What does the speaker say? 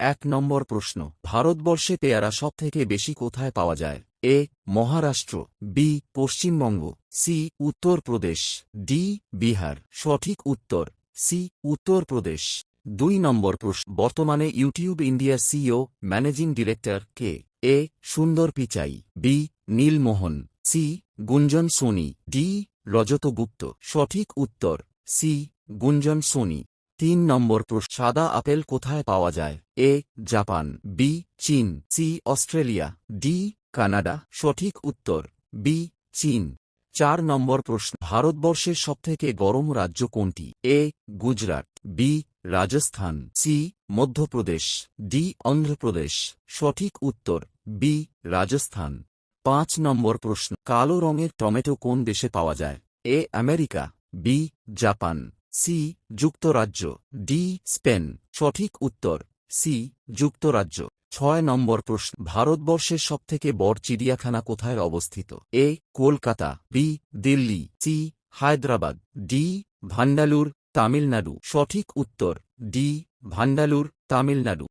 এক নম্বর প্রশ্ন, ভারতবর্ষে পেয়ারা সবথেকে বেশি কোথায় পাওয়া যায়? A. Maharashtra, B. Paschimbanga, C. Uttar Pradesh, D. Bihar. সঠিক উত্তর সি. উত্তরপ্রদেশ। ২ নম্বর প্রশ্ন, বর্তমানে ইউটিউব ইন্ডিয়ার সিইও ম্যানেজিং ডিরেক্টর কে? এ. সুন্দর পিচাই, বি. নীলমোহন, সি. গুঞ্জন সোনি, ডি. রজত গুপ্ত। সঠিক উত্তর সি. গুঞ্জন সোনি। ৩ নম্বর প্রশ্ন, সাদা আপেল কোথায় পাওয়া যায়? এ. Japan, B. চীন, সি. Australia, D. কানাডা। সঠিক উত্তর বি. চীন। ৪ নম্বর প্রশ্ন, ভারতবর্ষের সবথেকে গরম রাজ্য কোনটি? এ. Gujarat, B. Rajasthan, C. Madhya Pradesh, D. Andhra Pradesh. সঠিক উত্তর বি. রাজস্থান। ৫ নম্বর প্রশ্ন, কালো রঙের টমেটো কোন দেশে পাওয়া যায়? A. America, B. Japan, C. যুক্তরাজ্য, ডি. স্পেন। সঠিক উত্তর সি. যুক্তরাজ্য। ৬ নম্বর প্রশ্ন, ভারতবর্ষের সবথেকে বড় চিড়িয়াখানা কোথায় অবস্থিত? এ. Kolkata, B. Delhi, C. Hyderabad, D. ভান্ডালুর, Tamil Nadu. সঠিক উত্তর ডি. ভান্ডালুর, তামিলনাড়ু।